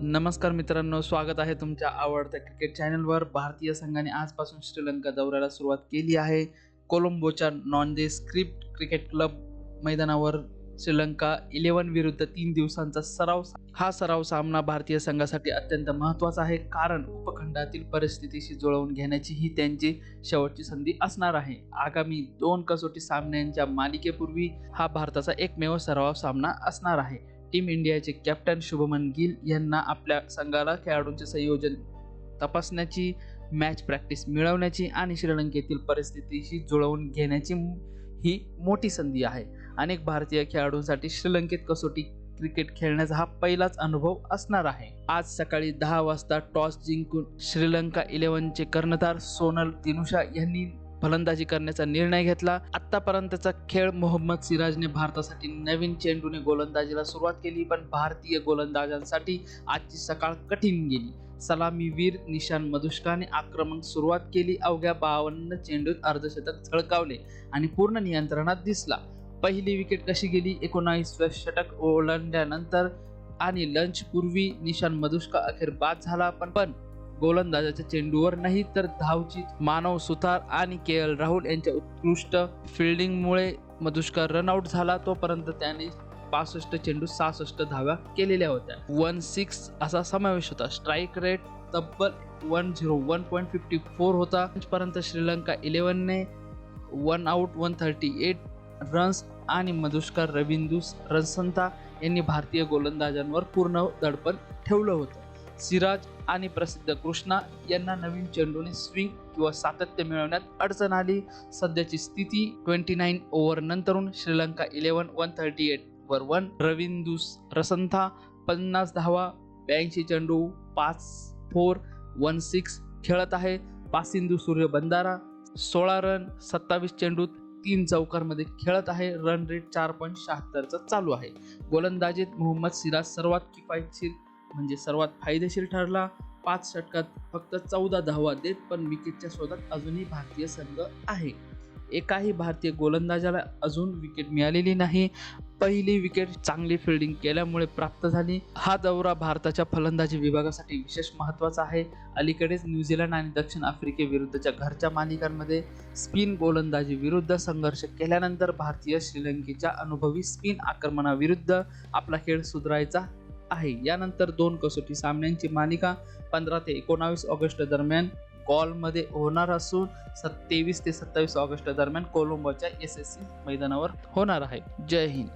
नमस्कार मित्रांनो, स्वागत आहे तुमच्या आवडत्या क्रिकेट चॅनलवर. भारतीय संघाने आजपासून श्रीलंका दौऱ्याला सुरुवात केली आहे. कोलंबोच्या नॉनदे स्क्रिप्ट क्रिकेट क्लब मैदानावर श्रीलंका 11 विरुद्ध 3 दिवसांचा हा सराव सामना भारतीय संघासाठी अत्यंत महत्त्वाचा आहे, कारण उपखंडातील परिस्थितीशी जुळवून घेण्याची ही त्यांची शेवटची संधी असणार आहे. आगामी 2 कसोटी सामन्यांच्या मालिकेपूर्वी हा भारताचा एकमेव सराव सामना असणार आहे. टीम इंडियाचे कॅप्टन शुभमन गिल यांना आपल्या संघाला खेळाडूंचे संयोजन तपासण्याची, मॅच प्रॅक्टिस मिळवण्याची आणि श्रीलंकेतील परिस्थितीशी जुळवून घेण्याची ही मोठी संधी आहे. अनेक भारतीय खेळाडूंसाठी श्रीलंकेत कसोटी क्रिकेट खेळण्याचा हा पहिलाच अनुभव असणार आहे. आज सकाळी 10 वाजता टॉस जिंकून श्रीलंका 11चे कर्णधार सोनल दिनुशा यांनी फलंदाजी करण्याचा निर्णय घेतला. आतापर्यंतचा खेळ मोहम्मद सिराजने भारतासाठी नवीन चेंडूने गोलंदाजीला सुरुवात केली, पण भारतीय गोलंदाजांसाठी आजची सकाळ कठीण गेली. सलामीवीर निशान मधुष्काने आक्रमक सुरुवात केली. अवघ्या 52 चेंडूत अर्धशतक झळकावले आणि पूर्ण नियंत्रणात दिसला. पहिली विकेट कशी गेली? 19व्या षटक ओलांडल्यानंतर आणि लंच पूर्वी निशान मधुष्का अखेर बाद झाला, पण गोलंदाजाच्या चेंडूवर नाही तर धावचीत मानव सुतार आणि के.एल. राहुल यांच्या उत्कृष्ट फिल्डिंगमुळे मधुष्का रनआउट झाला. तोपर्यंत त्याने 65 चेंडू 66 धावा केलेल्या होत्या. 1-6 असा समावेश होता. स्ट्राईक रेट तब्बल 101.54 होता. पर्यंत श्रीलंका 11ने 1 आउट 138 रन्स आणि मधुष्का रविंदू रसंता यांनी भारतीय गोलंदाजांवर पूर्ण दडपण ठेवलं होतं. सिराज आणि प्रसिद्ध कृष्णा यांना नवीन चेंडूने स्विंग किंवा सातत्य मिळवण्यात अडचण आली. सध्याची स्थिती 29 ओव्हर नंतरून श्रीलंका 11 138 वर 1. रविंदू रसंथा 50 धावा 82 चेंडू 5-4 1-6 खेळत आहे. पासिंदू सूर्य बंधारा 16 रन 27 चेंडूत 3 चौकारमध्ये खेळत आहे. रन रेट 4.76 चालू आहे. गोलंदाजीत मोहम्मद सिराज सर्वात किफायतशीर म्हणजे सर्वात फायदेशीर ठरला. 5 षटकात फक्त 14 धावा देत, पण विकेटच्या शोधात अजूनही भारतीय संघ आहे. एकाही भारतीय गोलंदाजाला अजून विकेट मिळालेली नाही. पहिली विकेट चांगली फिल्डिंग केल्यामुळे प्राप्त झाली. हा दौरा भारताच्या फलंदाजी विभागासाठी विशेष महत्त्वाचा आहे. अलीकडेच न्यूझीलंड आणि दक्षिण आफ्रिकेविरुद्धच्या घरच्या मालिकांमध्ये स्पिन गोलंदाजी विरुद्ध संघर्ष केल्यानंतर भारतीय श्रीलंकेच्या अनुभवी स्पिन आक्रमणाविरुद्ध आपला खेळ सुधारायचा आहे. यानंतर 2 कसोटी सामन्यांची मालिका 15 ते 19 ऑगस्ट दरम्यान गॉलमध्ये होणार असून 23 ते 27 ऑगस्ट दरम्यान कोलंबोच्या SSC मैदानावर होणार आहे. जय हिंद.